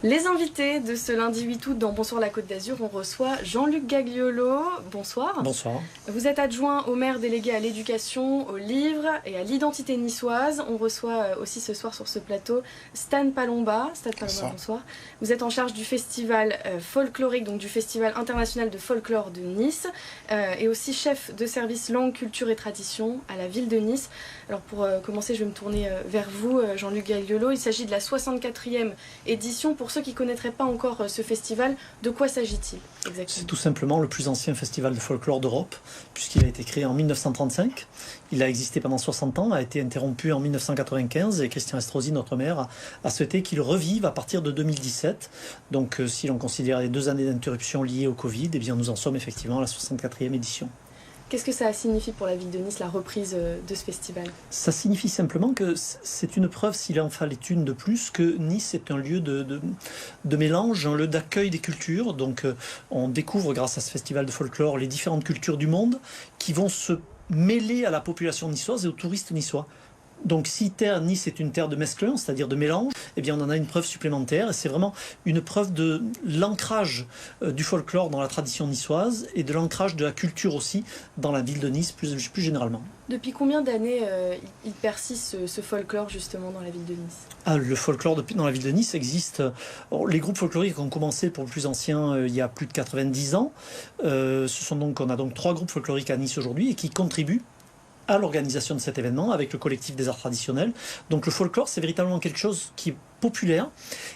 Les invités de ce lundi 8 août dans Bonsoir la Côte d'Azur, on reçoit Jean-Luc Gagliolo. Bonsoir. Bonsoir. Vous êtes adjoint au maire délégué à l'éducation, aux livres et à l'identité niçoise. On reçoit aussi ce soir sur ce plateau Stan Palomba. Bonsoir. Vous êtes en charge du festival folklorique, donc du Festival international de folklore de Nice, et aussi chef de service langue, culture et tradition à la ville de Nice. Alors pour commencer, je vais me tourner vers vous, Jean-Luc Gagliolo. Il s'agit de la 64e édition. Pour ceux qui ne connaîtraient pas encore ce festival, de quoi s'agit-il exactement? C'est tout simplement le plus ancien festival de folklore d'Europe, puisqu'il a été créé en 1935. Il a existé pendant 60 ans, a été interrompu en 1995, et Christian Estrosi, notre maire, a souhaité qu'il revive à partir de 2017. Donc si l'on considère les 2 années d'interruption liées au Covid, eh bien nous en sommes effectivement à la 64e édition. Qu'est-ce que ça signifie pour la ville de Nice, la reprise de ce festival? Ça signifie simplement que c'est une preuve, s'il en fallait une de plus, que Nice est un lieu de mélange, un lieu d'accueil des cultures. Donc on découvre grâce à ce festival de folklore les différentes cultures du monde qui vont se mêler à la population niçoise et aux touristes niçois. Donc si Nice est une terre de mesclun, c'est-à-dire de mélange, eh bien on en a une preuve supplémentaire, et c'est vraiment une preuve de l'ancrage du folklore dans la tradition niçoise et de l'ancrage de la culture aussi dans la ville de Nice plus généralement. Depuis combien d'années il persiste ce folklore justement dans la ville de Nice? Le folklore dans la ville de Nice existe. Les groupes folkloriques ont commencé pour le plus ancien il y a plus de 90 ans. On a donc 3 groupes folkloriques à Nice aujourd'hui et qui contribuent à l'organisation de cet événement avec le collectif des arts traditionnels. Donc le folklore, c'est véritablement quelque chose qui est populaire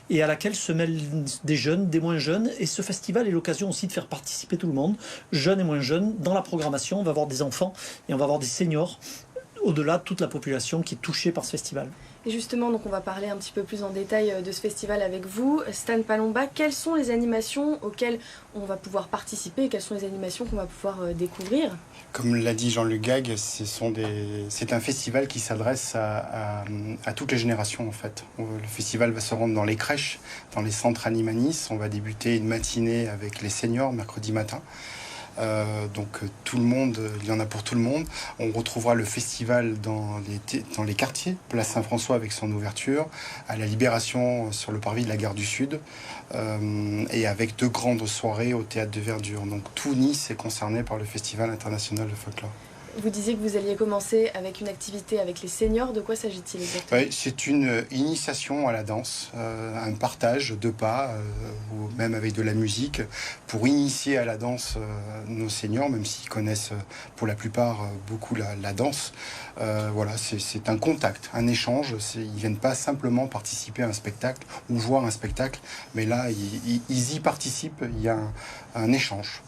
et à laquelle se mêlent des jeunes, des moins jeunes, et ce festival est l'occasion aussi de faire participer tout le monde, jeunes et moins jeunes. Dans la programmation, on va avoir des enfants et on va avoir des seniors, au-delà de toute la population qui est touchée par ce festival. Et justement, donc on va parler un petit peu plus en détail de ce festival avec vous. Stan Palomba, quelles sont les animations auxquelles on va pouvoir participer et quelles sont les animations qu'on va pouvoir découvrir? Comme l'a dit Jean-Luc Gag, c'est un festival qui s'adresse à toutes les générations en fait. Le festival va se rendre dans les crèches, dans les centres Anima Nice. On va débuter une matinée avec les seniors mercredi matin. Donc tout le monde, il y en a pour tout le monde. On retrouvera le festival dans les quartiers, place Saint-François avec son ouverture, à la Libération sur le parvis de la gare du Sud, et avec 2 grandes soirées au théâtre de Verdure. Donc tout Nice est concerné par le Festival international de folklore. Vous disiez que vous alliez commencer avec une activité avec les seniors. De quoi s'agit-il exactement? Oui, c'est une initiation à la danse, un partage de pas, ou même avec de la musique, pour initier à la danse nos seniors, même s'ils connaissent pour la plupart beaucoup la danse. Voilà, c'est un contact, un échange. Ils ne viennent pas simplement participer à un spectacle ou voir un spectacle, mais là, ils y participent. Il y a un échange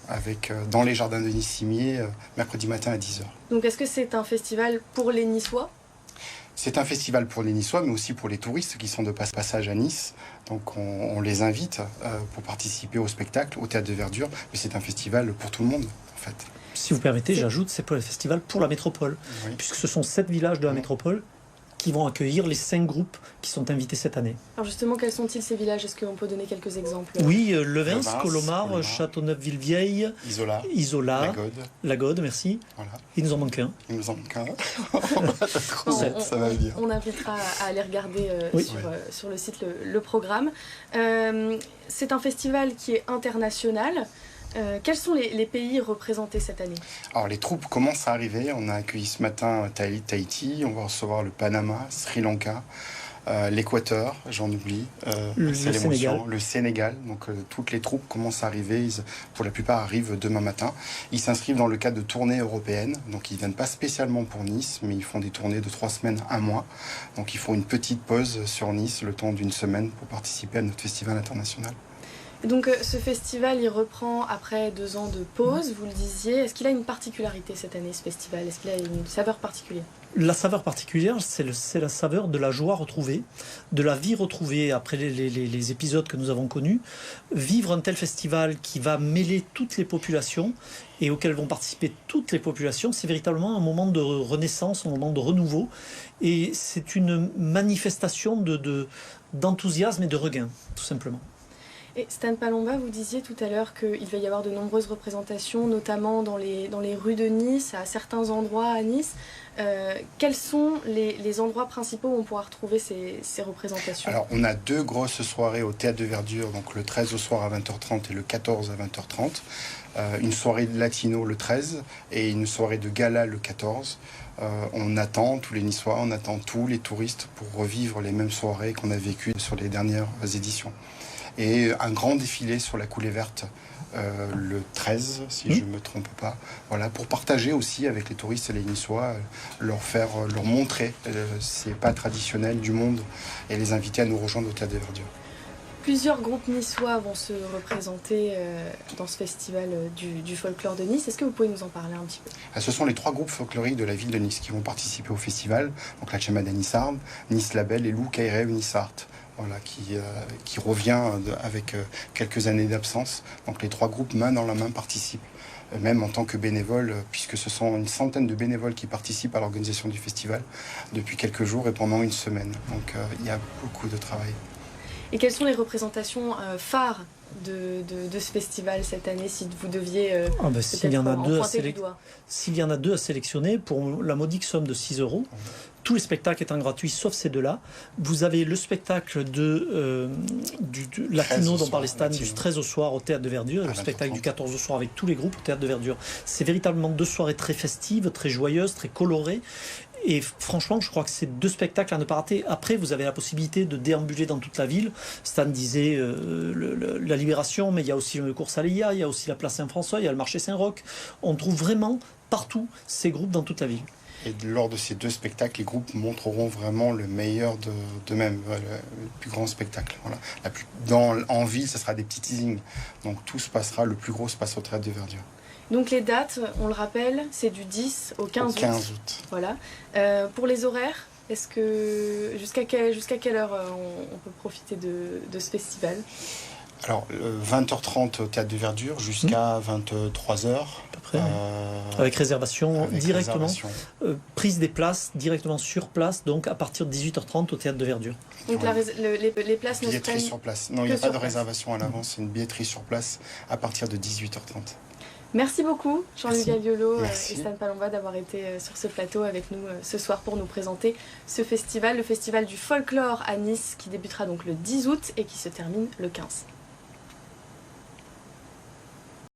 dans les jardins de Nice-Cimier, mercredi matin à 10h. Donc est-ce que c'est un festival pour les Niçois? C'est un festival pour les Niçois, mais aussi pour les touristes qui sont de passage à Nice. Donc on les invite pour participer au spectacle, au théâtre de Verdure, mais c'est un festival pour tout le monde, en fait. Si vous permettez, j'ajoute, c'est pour le festival pour la métropole, oui. Puisque ce sont 7 villages de la métropole qui vont accueillir les 5 groupes qui sont invités cette année. Alors justement, quels sont-ils ces villages? Est-ce qu'on peut donner quelques exemples? Oui, Levens, Colomar, Châteauneuf-Villevieille, Isola, La Gaude, merci. Voilà. Il nous en manque un. Il nous en manque un. Ça va bien. On invitera à aller regarder sur le site le programme. C'est un festival qui est international. Quels sont les pays représentés cette année? Alors les troupes commencent à arriver. On a accueilli ce matin Tahiti, on va recevoir le Panama, Sri Lanka, l'Équateur, j'en oublie, le Sénégal. Donc toutes les troupes commencent à arriver. Pour la plupart arrivent demain matin. Ils s'inscrivent dans le cadre de tournées européennes. Donc ils ne viennent pas spécialement pour Nice, mais ils font des tournées de 3 semaines, 1 mois. Donc ils font une petite pause sur Nice le temps d'1 semaine pour participer à notre festival international. Donc ce festival, il reprend après 2 ans de pause, vous le disiez. Est-ce qu'il a une particularité cette année, ce festival? Est-ce qu'il a une saveur particulière? La saveur particulière, c'est la saveur de la joie retrouvée, de la vie retrouvée après les épisodes que nous avons connus. Vivre un tel festival qui va mêler toutes les populations et auquel vont participer toutes les populations, c'est véritablement un moment de renaissance, un moment de renouveau. Et c'est une manifestation d'enthousiasme et de regain, tout simplement. Et Stan Palomba, vous disiez tout à l'heure qu'il va y avoir de nombreuses représentations, notamment dans les rues de Nice, à certains endroits à Nice. Quels sont les endroits principaux où on pourra retrouver ces représentations? Alors, on a 2 grosses soirées au Théâtre de Verdure, donc le 13 au soir à 20h30 et le 14 à 20h30. Une soirée de latino le 13 et une soirée de gala le 14. On attend tous les Niçois, on attend tous les touristes pour revivre les mêmes soirées qu'on a vécues sur les dernières éditions. Et un grand défilé sur la coulée verte le 13, si je ne me trompe pas. Voilà, pour partager aussi avec les touristes et les Niçois, leur montrer ces pas traditionnels du monde et les inviter à nous rejoindre au Théâtre de Verdure. Plusieurs groupes niçois vont se représenter dans ce festival du folklore de Nice. Est-ce que vous pouvez nous en parler un petit peu? Ce sont les 3 groupes folkloriques de la ville de Nice qui vont participer au festival. Donc la Chamada Nissarde, Nice Label et Lou Kairé Nissart. Voilà, qui revient avec quelques années d'absence. Donc les 3 groupes main dans la main participent, même en tant que bénévoles, puisque ce sont une centaine de bénévoles qui participent à l'organisation du festival depuis quelques jours et pendant une semaine. Donc il y a beaucoup de travail. Et quelles sont les représentations phares de ce festival cette année, si vous deviez s'il y en a deux à sélectionner, pour la modique somme de 6 €, tous les spectacles étant gratuits, sauf ces 2-là. Vous avez le spectacle du latino dont parlait Stan, du 13 au soir au Théâtre de Verdure, et le spectacle du 14 au soir avec tous les groupes au Théâtre de Verdure. C'est véritablement 2 soirées très festives, très joyeuses, très colorées. Et franchement, je crois que c'est 2 spectacles à ne pas rater. Après, vous avez la possibilité de déambuler dans toute la ville. Stan disait la Libération, mais il y a aussi le cours Saléa, il y a aussi la place Saint-François, il y a le marché Saint-Roch. On trouve vraiment partout ces groupes dans toute la ville. Et lors de ces 2 spectacles, les groupes montreront vraiment le meilleur d'eux-mêmes, le plus grand spectacle. Voilà. En ville, ce sera des petits teasings. Donc tout se passera, le plus gros se passe au Théâtre de Verdure. Donc les dates, on le rappelle, c'est du 10 au 15 août. Voilà. Pour les horaires, est-ce que jusqu'à quelle heure on peut profiter de ce festival? Alors, 20h30 au Théâtre de Verdure jusqu'à 23h. À peu près. Avec réservation directement. Prise des places directement sur place, donc à partir de 18h30 au Théâtre de Verdure. Donc les places ne se prennent sur place. Non, il n'y a pas de réservation à l'avance, c'est une billetterie sur place à partir de 18h30. Merci beaucoup Jean-Luc Gagliolo et Merci. Stan Palomba d'avoir été sur ce plateau avec nous ce soir pour nous présenter ce festival, le festival du folklore à Nice qui débutera donc le 10 août et qui se termine le 15.